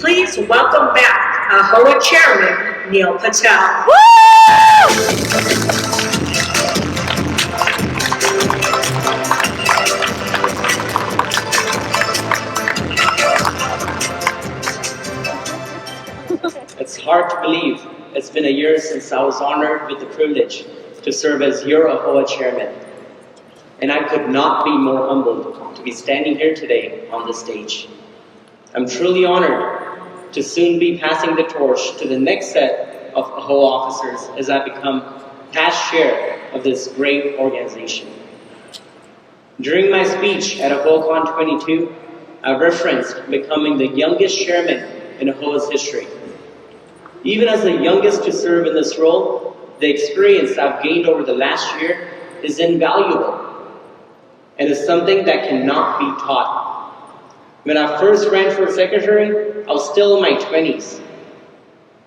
Please welcome back AAHOA Chairman Neil Patel. It's hard to believe it's been a year since I was honored with the privilege to serve as your AAHOA Chairman. And I could not be more humbled to be standing here today on this stage. I'm truly honored to soon be passing the torch to the next set of AAHOA officers as I become past chair of this great organization. During my speech at AAHOACON '22, I referenced becoming the youngest chairman in AAHOA's history. Even as the youngest to serve in this role, the experience I've gained over the last year is invaluable and is something that cannot be taught. When I first ran for secretary, I was still in my 20s.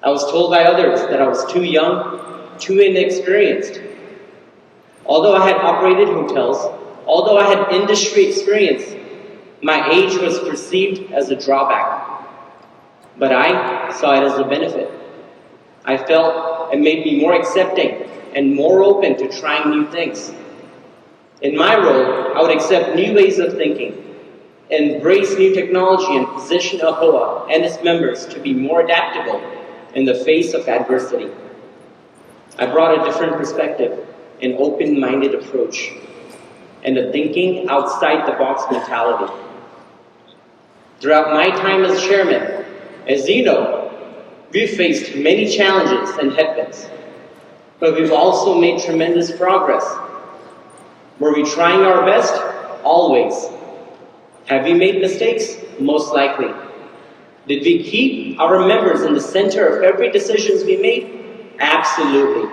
I was told by others that I was too young, too inexperienced. Although I had operated hotels, although I had industry experience, my age was perceived as a drawback. But I saw it as a benefit. I felt it made me more accepting and more open to trying new things. In my role, I would accept new ways of thinking, embrace new technology, and position AAHOA and its members to be more adaptable in the face of adversity. I brought a different perspective, an open-minded approach, and a thinking outside-the-box mentality. Throughout my time as chairman, as you know, we've faced many challenges and headwinds, but we've also made tremendous progress. Were we trying our best? Always. Have we made mistakes? Most likely. Did we keep our members in the center of every decision we made? Absolutely.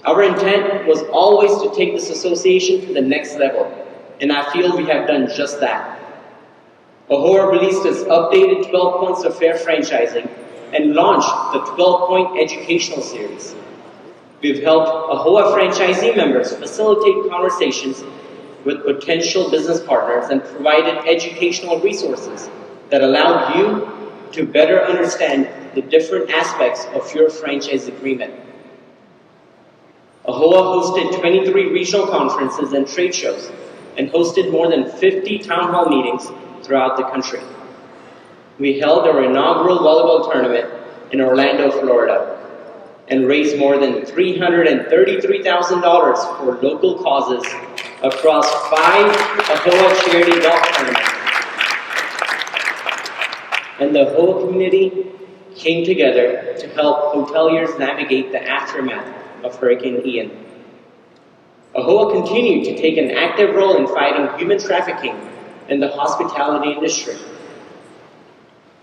Our intent was always to take this association to the next level, and I feel we have done just that. AAHOA released its updated 12 points of fair franchising and launched the 12-point educational series. We've helped AAHOA franchisee members facilitate conversations with potential business partners and provided educational resources that allowed you to better understand the different aspects of your franchise agreement. AAHOA hosted 23 regional conferences and trade shows and hosted more than 50 town hall meetings throughout the country. We held our inaugural volleyball tournament in Orlando, Florida, and raised more than $333,000 for local causes across 5 AAHOA charity golf tournaments. And the AAHOA community came together to help hoteliers navigate the aftermath of Hurricane Ian. AAHOA continued to take an active role in fighting human trafficking in the hospitality industry.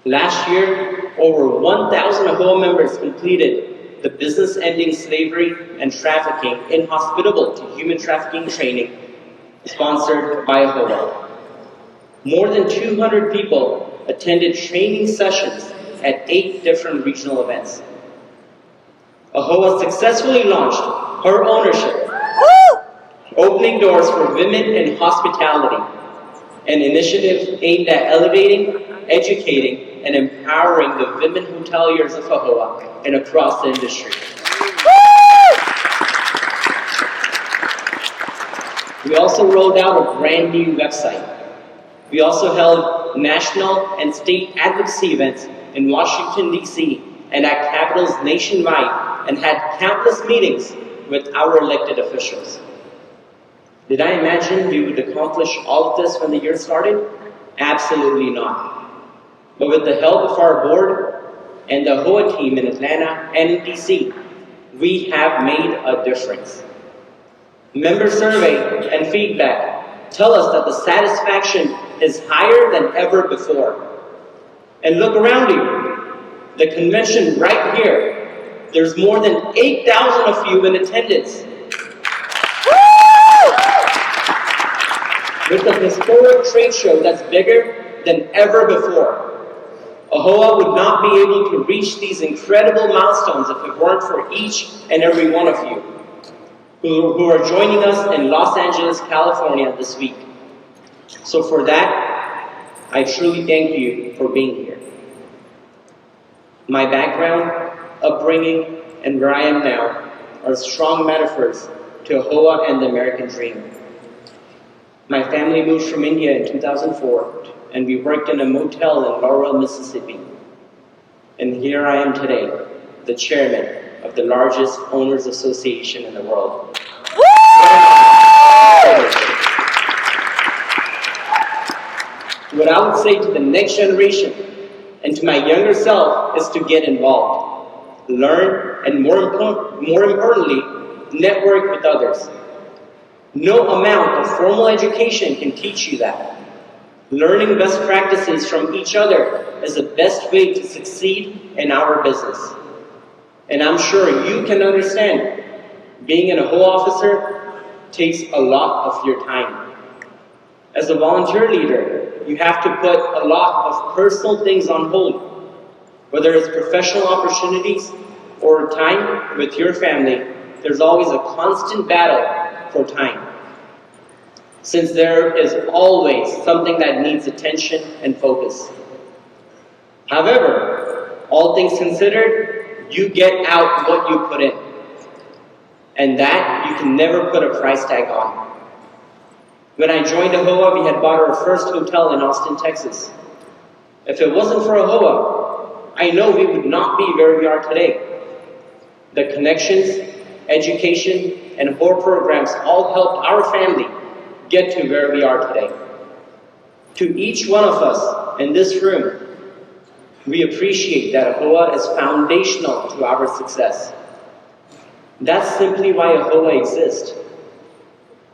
Last year, over 1,000 AAHOA members completed the Business Ending Slavery and Trafficking Inhospitable to Human Trafficking training sponsored by AAHOA. More than 200 people attended training sessions at 8 different regional events. AAHOA successfully launched Her Ownership, opening doors for women in hospitality, an initiative aimed at elevating, educating, and empowering the women hoteliers of AAHOA and across the industry. We also rolled out a brand new website. We also held national and state advocacy events in Washington, D.C. and at capitals nationwide and had countless meetings with our elected officials. Did I imagine we would accomplish all of this when the year started? Absolutely not. But with the help of our board and the AAHOA team in Atlanta and in DC, we have made a difference. Member survey and feedback tell us that the satisfaction is higher than ever before. And look around you. The convention right here, there's more than 8,000 of you in attendance. With a historic trade show that's bigger than ever before. AAHOA would not be able to reach these incredible milestones if it weren't for each and every one of you who are joining us in Los Angeles, California this week. So for that, I truly thank you for being here. My background, upbringing, and where I am now are strong metaphors to AAHOA and the American dream. My family moved from India in 2004, and we worked in a motel in Laurel, Mississippi. And here I am today, the chairman of the largest owners association in the world. What I would say to the next generation and to my younger self is to get involved, learn, and more importantly, network with others. No amount of formal education can teach you that. Learning best practices from each other is the best way to succeed in our business. And I'm sure you can understand, being an AAHOA officer takes a lot of your time. As a volunteer leader, you have to put a lot of personal things on hold. Whether it's professional opportunities or time with your family, there's always a constant battle for time, since there is always something that needs attention and focus. However, all things considered, you get out what you put in, and that you can never put a price tag on. When I joined AAHOA, we had bought our first hotel in Austin, Texas. If it wasn't for AAHOA, I know we would not be where we are today. The connections, education, and AAHOA programs all helped our family get to where we are today. To each one of us in this room, we appreciate that AAHOA is foundational to our success. That's simply why AAHOA exists.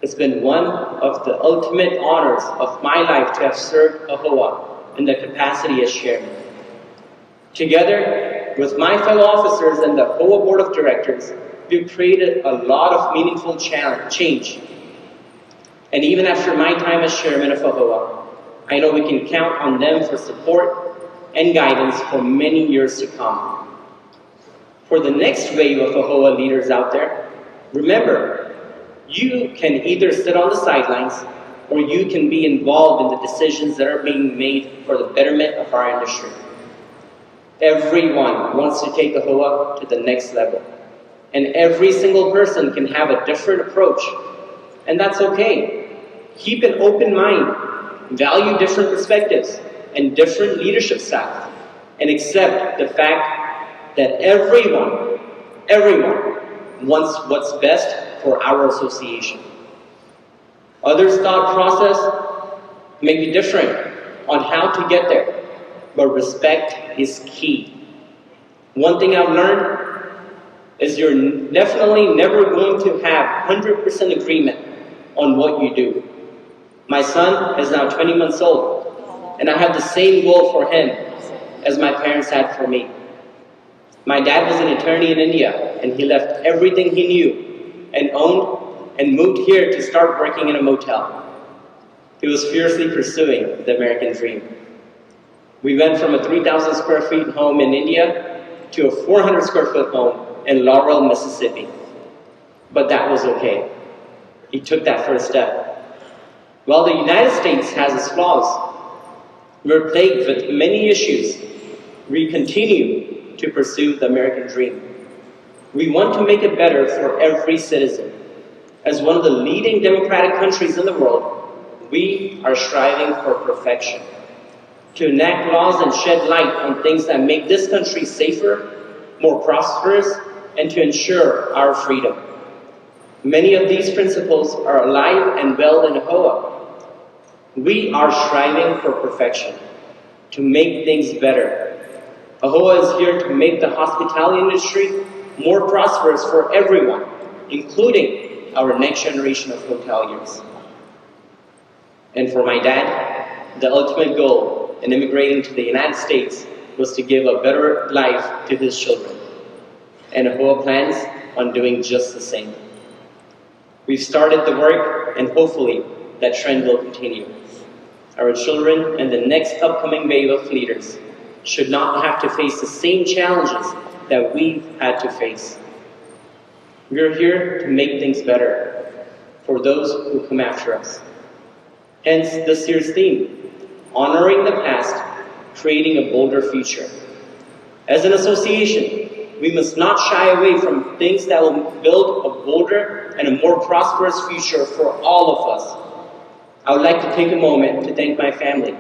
It's been one of the ultimate honors of my life to have served AAHOA in the capacity as chairman. Together with my fellow officers and the AAHOA board of directors, we've created a lot of meaningful change. And even after my time as chairman of AAHOA, I know we can count on them for support and guidance for many years to come. For the next wave of AAHOA leaders out there, remember, you can either sit on the sidelines or you can be involved in the decisions that are being made for the betterment of our industry. Everyone wants to take AAHOA to the next level, and every single person can have a different approach, and that's okay. Keep an open mind, value different perspectives and different leadership styles, and accept the fact that everyone wants what's best for our association. Others' thought process may be different on how to get there, but respect is key. One thing I've learned is you're definitely never going to have 100% agreement on what you do. My son is now 20 months old, and I have the same goal for him as my parents had for me. My dad was an attorney in India, and he left everything he knew and owned and moved here to start working in a motel. He was fiercely pursuing the American dream. We went from a 3,000 square feet home in India to a 400 square foot home in Laurel, Mississippi. But that was okay. He took that first step. While the United States has its flaws, we're plagued with many issues. We continue to pursue the American dream. We want to make it better for every citizen. As one of the leading democratic countries in the world, we are striving for perfection. To enact laws and shed light on things that make this country safer, more prosperous, and to ensure our freedom. Many of these principles are alive and well in AAHOA. We are striving for perfection, to make things better. AAHOA is here to make the hospitality industry more prosperous for everyone, including our next generation of hoteliers. And for my dad, the ultimate goal in immigrating to the United States was to give a better life to his children. And AAHOA plans on doing just the same. We've started the work, and hopefully that trend will continue. Our children and the next upcoming wave of leaders should not have to face the same challenges that we've had to face. We're here to make things better for those who come after us. Hence this year's theme, honoring the past, creating a bolder future. As an association, we must not shy away from things that will build a bolder and a more prosperous future for all of us. I would like to take a moment to thank my family,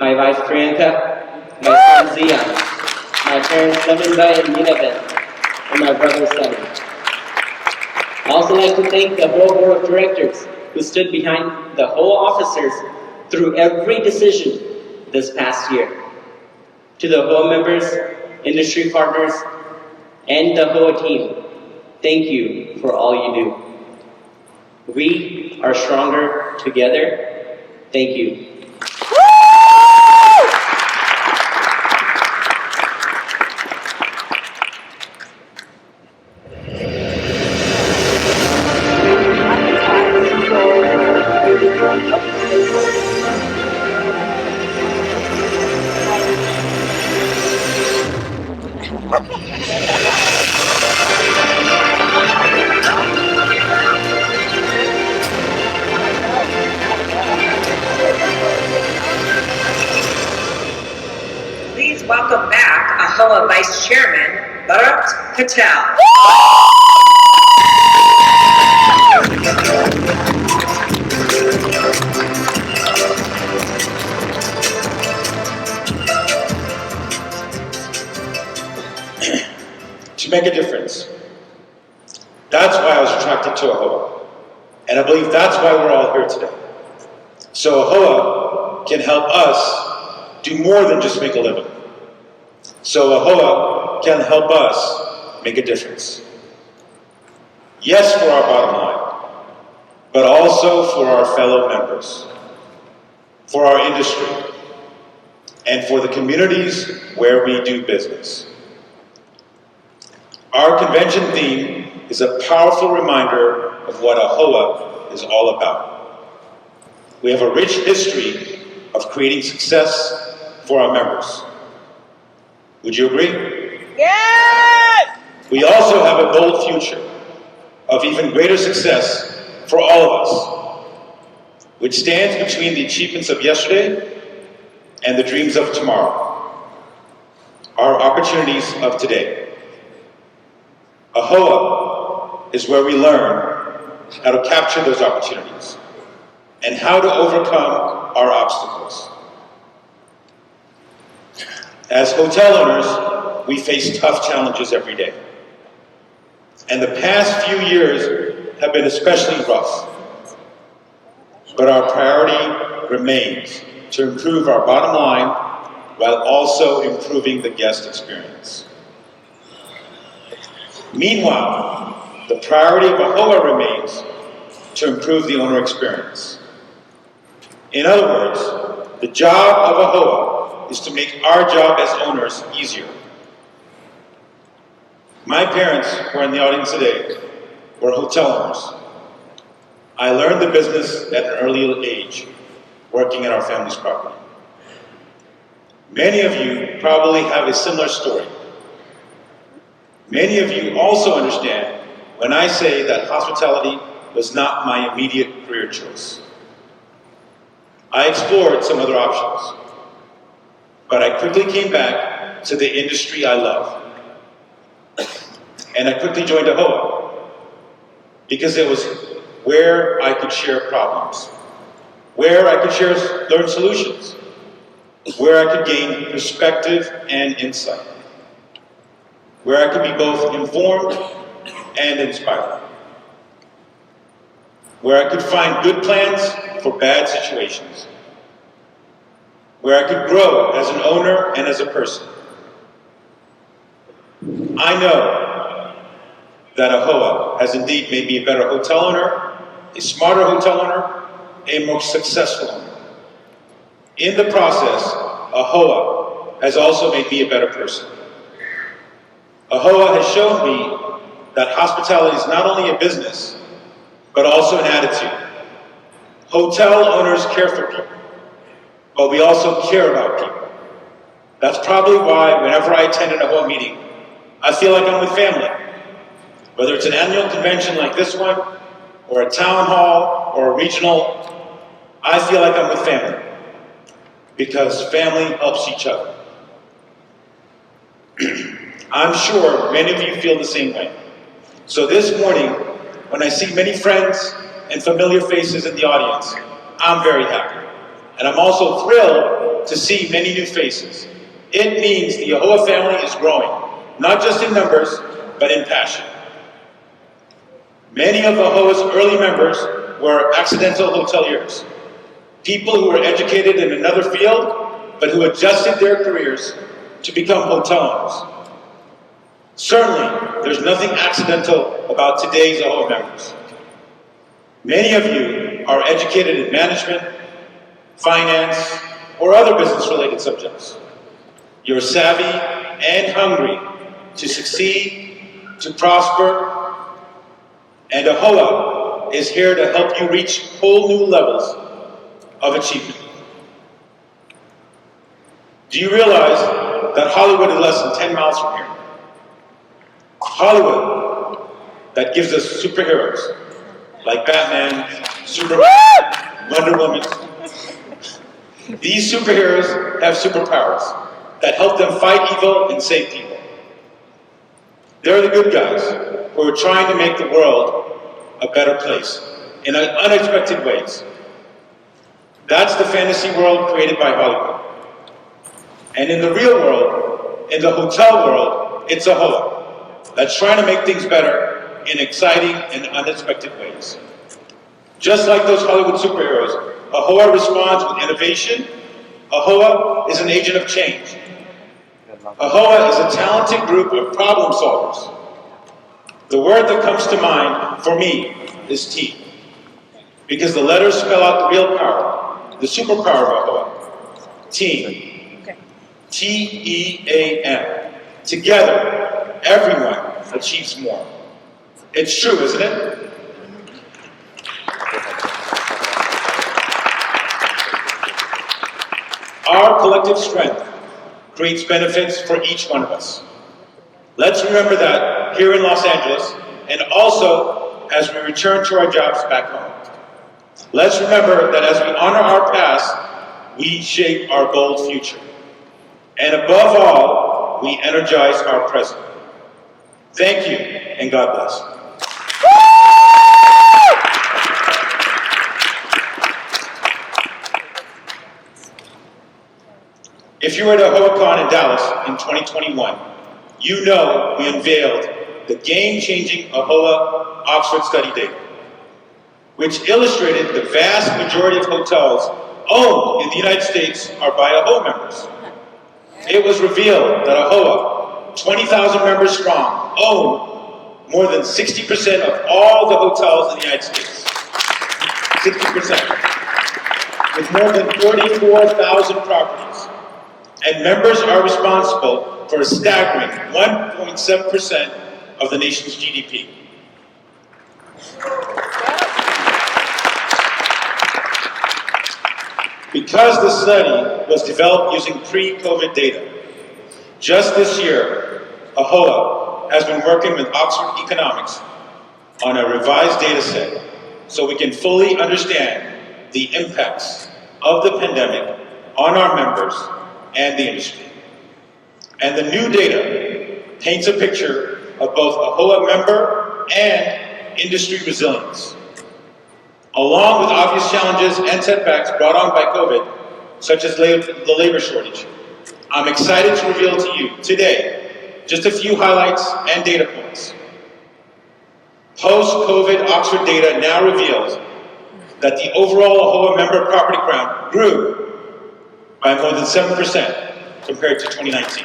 my wife Priyanka, my son Zian, my parents Lavinda and Ninaben, and my brother Sunny. I also like to thank the whole board of directors who stood behind the whole officers through every decision this past year. To the HOA members, industry partners, and the HOA team, thank you for all you do. We are stronger together. Thank you. Please welcome back AAHOA Vice Chairman, Bharat Patel. To make a difference. That's why I was attracted to AAHOA. And I believe that's why we're all here today. So AAHOA can help us do more than just make a living. So AAHOA can help us make a difference. Yes, for our bottom line, but also for our fellow members, for our industry, and for the communities where we do business. Our convention theme is a powerful reminder of what AAHOA is all about. We have a rich history of creating success for our members. Would you agree? Yes! We also have a bold future of even greater success for all of us, which stands between the achievements of yesterday and the dreams of tomorrow, our opportunities of today. AAHOA is where we learn how to capture those opportunities and how to overcome our obstacles. As hotel owners, we face tough challenges every day. And the past few years have been especially rough. But our priority remains to improve our bottom line while also improving the guest experience. Meanwhile, the priority of AAHOA remains to improve the owner experience. In other words, the job of AAHOA is to make our job as owners easier. My parents, who are in the audience today, were hotel owners. I learned the business at an early age, working at our family's property. Many of you probably have a similar story. Many of you also understand when I say that hospitality was not my immediate career choice. I explored some other options, but I quickly came back to the industry I love. And I quickly joined AAHOA because it was where I could share problems, where I could learn solutions, where I could gain perspective and insight, where I could be both informed and inspired, where I could find good plans for bad situations, where I could grow as an owner and as a person. I know that AAHOA has indeed made me a better hotel owner, a smarter hotel owner, a more successful owner. In the process, AAHOA has also made me a better person. AAHOA has shown me that hospitality is not only a business, but also an attitude. Hotel owners care for people, but we also care about people. That's probably why whenever I attend an AAHOA meeting, I feel like I'm with family. Whether it's an annual convention like this one, or a town hall, or a regional, I feel like I'm with family. Because family helps each other. I'm sure many of you feel the same way. So this morning, when I see many friends and familiar faces in the audience, I'm very happy. And I'm also thrilled to see many new faces. It means the AAHOA family is growing, not just in numbers, but in passion. Many of AAHOA's early members were accidental hoteliers, people who were educated in another field, but who adjusted their careers to become hotel owners. Certainly, there's nothing accidental about today's AAHOA members. Many of you are educated in management, finance, or other business-related subjects. You're savvy and hungry to succeed, to prosper, and AAHOA is here to help you reach whole new levels of achievement. Do you realize that Hollywood is less than 10 miles from here? Hollywood, that gives us superheroes like Batman, Superman, Wonder Woman. These superheroes have superpowers that help them fight evil and save people. They're the good guys who are trying to make the world a better place in unexpected ways. That's the fantasy world created by Hollywood. And in the real world, in the hotel world, it's AAHOA that's trying to make things better in exciting and unexpected ways. Just like those Hollywood superheroes, AAHOA responds with innovation. AAHOA is an agent of change. AAHOA is a talented group of problem solvers. The word that comes to mind for me is T, because the letters spell out the real power, the superpower of AAHOA. Team. T-E-A-M. Together, everyone achieves more. It's true, isn't it? Our collective strength creates benefits for each one of us. Let's remember that here in Los Angeles, and also as we return to our jobs back home. Let's remember that as we honor our past, we shape our bold future. And above all, we energize our present. Thank you, and God bless. If you were at AAHOACON in Dallas in 2021, you know we unveiled the game-changing AAHOA Oxford study data, which illustrated the vast majority of hotels owned in the United States are by AAHOA members. It was revealed that AAHOA, 20,000 members strong, own more than 60% of all the hotels in the United States. 60%. With more than 44,000 properties. And members are responsible for a staggering 1.7% of the nation's GDP. Because the study was developed using pre-COVID data, just this year, AAHOA has been working with Oxford Economics on a revised data set so we can fully understand the impacts of the pandemic on our members and the industry. And the new data paints a picture of both AAHOA member and industry resilience. Along with obvious challenges and setbacks brought on by COVID, such as the labor shortage, I'm excited to reveal to you today just a few highlights and data points. Post-COVID Oxford data now reveals that the overall AAHOA member property count grew by more than 7% compared to 2019.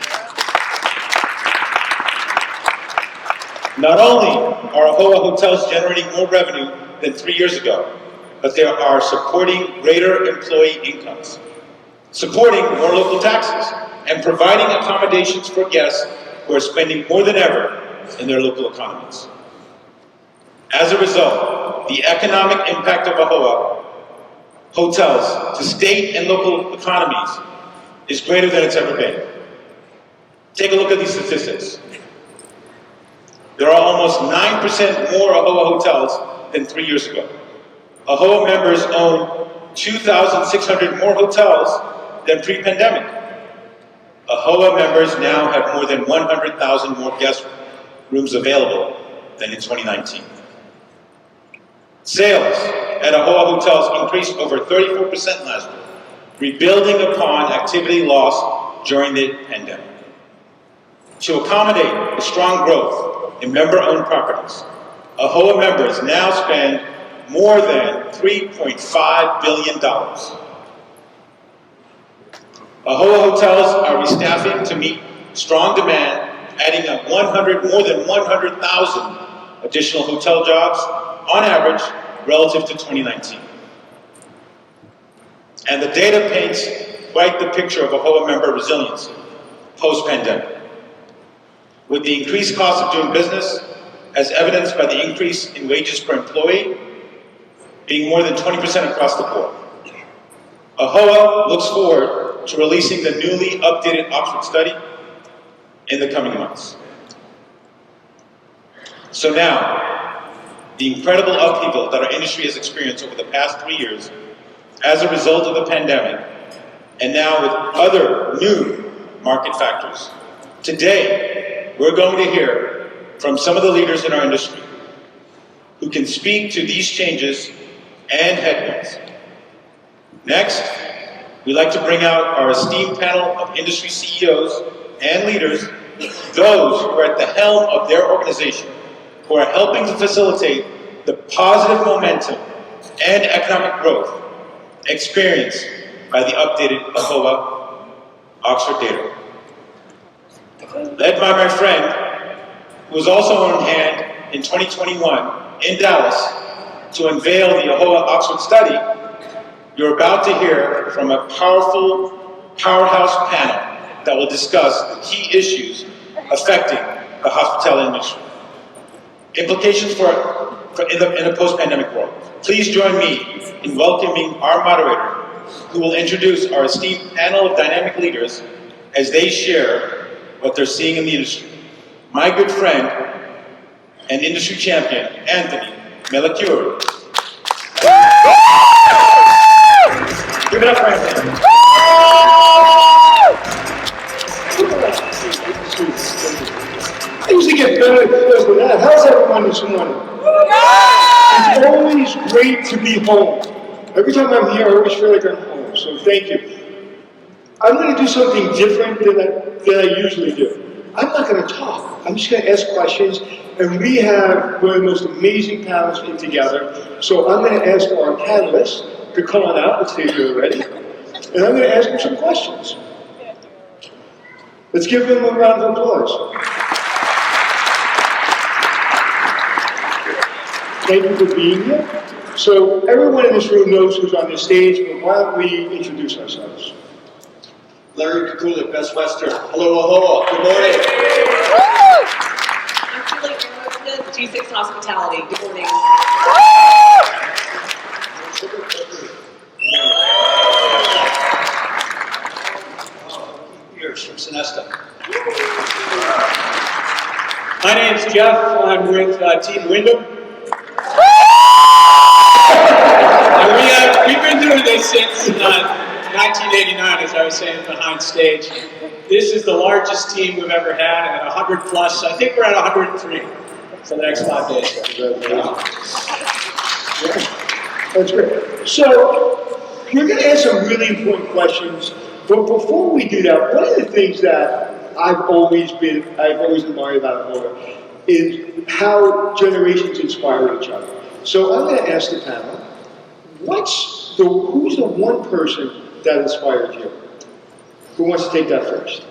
Not only are AAHOA hotels generating more revenue than 3 years ago, but they are supporting greater employee incomes, supporting more local taxes, and providing accommodations for guests who are spending more than ever in their local economies. As a result, the economic impact of AAHOA hotels to state and local economies is greater than it's ever been. Take a look at these statistics. There are almost 9% more AAHOA hotels than 3 years ago. AAHOA members own 2,600 more hotels than pre-pandemic. AAHOA members now have more than 100,000 more guest rooms available than in 2019. Sales at AAHOA hotels increased over 34% last year, rebuilding upon activity lost during the pandemic. To accommodate the strong growth in member-owned properties, AAHOA members now spend more than $3.5 billion. AAHOA hotels are restaffing to meet strong demand, adding up more than 100,000 additional hotel jobs on average relative to 2019. And the data paints quite the picture of AAHOA member resiliency post-pandemic. With the increased cost of doing business, as evidenced by the increase in wages per employee being more than 20% across the board. AAHOA looks forward to releasing the newly updated Oxford study in the coming months. So now, the incredible upheaval that our industry has experienced over the past 3 years as a result of the pandemic, and now with other new market factors. Today, we're going to hear from some of the leaders in our industry who can speak to these changes and headwinds. Next, we'd like to bring out our esteemed panel of industry CEOs and leaders, those who are at the helm of their organization, who are helping to facilitate the positive momentum and economic growth experienced by the updated AAHOA Oxford data. Led by my friend, who was also on hand in 2021 in Dallas to unveil the AAHOA Oxford study, you're about to hear from a powerful, powerhouse panel that will discuss the key issues affecting the hospitality industry. Implications in a post-pandemic world. Please join me in welcoming our moderator, who will introduce our esteemed panel of dynamic leaders as they share what they're seeing in the industry. My good friend and industry champion, Anthony Melchiorri. Give it up for Anthony. I usually get better with that. How's everyone this morning? It's always great to be home. Every time I'm here, I always feel like I'm home, so thank you. I'm going to do something different than I usually do. I'm not going to talk. I'm just going to ask questions, and we have one of the most amazing panels in together. So I'm going to ask our panelists to come on out and see if you're ready, and I'm going to ask them some questions. Let's give them a round of applause. Thank you for being here. So everyone in this room knows who's on this stage, but why don't we introduce ourselves? Larry Kukulik, Best Western. Hello, AAHOA. Good morning. I'm Julie G6 Hospitality. Good morning. Here's from Sinesta. My name's Jeff. I'm with Team Wyndham. And we've been doing this since 1989, as I was saying, behind stage. This is the largest team we've ever had at 100 plus. I think we're at 103 for the next 5 days. That's great. So we're going to ask some really important questions, but before we do that, one of the things that I've always admired about AAHOA is how generations inspire each other. So I'm going to ask the panel, who's the one person that inspired you? Who wants to take that first?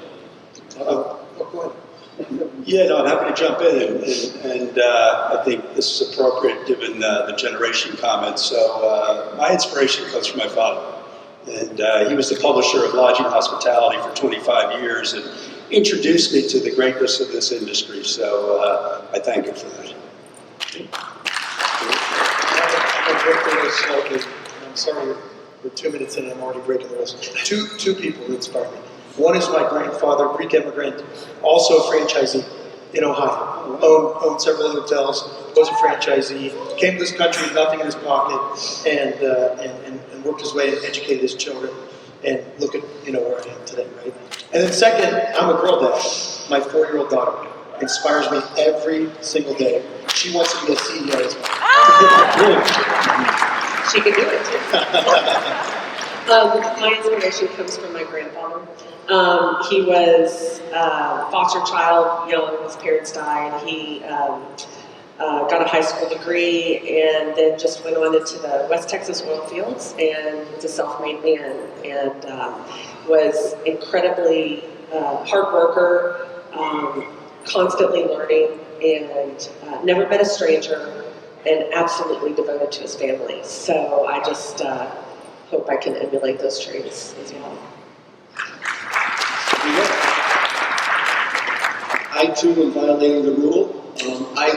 Yeah, no, I'm happy to jump in, and I think this is appropriate given the generation comments. So my inspiration comes from my father, and he was the publisher of Lodging Hospitality for 25 years and introduced me to the greatness of this industry. So I thank him for that. I'm sorry, we're 2 minutes in and I'm already breaking the rules. Two people who inspired me. One is my grandfather, Greek immigrant, also a franchisee in Ohio. Owned several hotels, was a franchisee, came to this country with nothing in his pocket, and worked his way and educated his children. and look at, where I am today, right? And then second, I'm a girl dad. My 4-year-old daughter inspires me every single day. She wants to be a CEO as well. She can do it too. My inspiration comes from my grandfather. He was a foster child, young, his parents died. He got a high school degree and then just went on into the West Texas oil fields and was a self-made man and was incredibly hard worker, constantly learning, and never met a stranger, and absolutely devoted to his family. So I just hope I can emulate those traits as well. I too am violating the rule.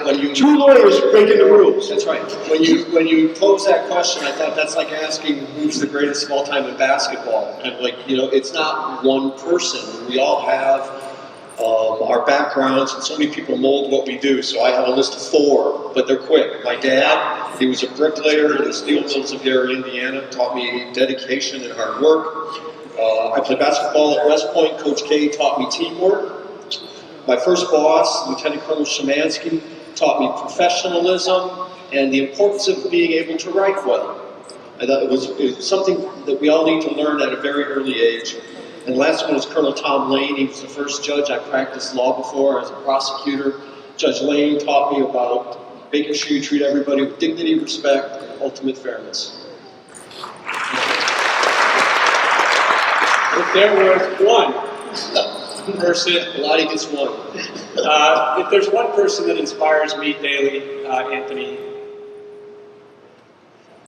When you Two lawyers breaking the rules. That's right. When you pose that question, I thought that's like asking who's the greatest of all time in basketball. And it's not one person. We all have our backgrounds, and so many people mold what we do. So I have a list of 4, but they're quick. My dad, he was a bricklayer in the steel mills of Gary, Indiana, taught me dedication and hard work. I played basketball at West Point. Coach K taught me teamwork. My first boss, Lieutenant Colonel Szymanski, taught me professionalism and the importance of being able to write well. I thought it was something that we all need to learn at a very early age. And last one was Colonel Tom Lane. He was the first judge I practiced law before as a prosecutor. Judge Lane taught me about making sure you treat everybody with dignity, respect, and ultimate fairness. If there was one person, Lottie gets one. if there's one person that inspires me daily, Anthony,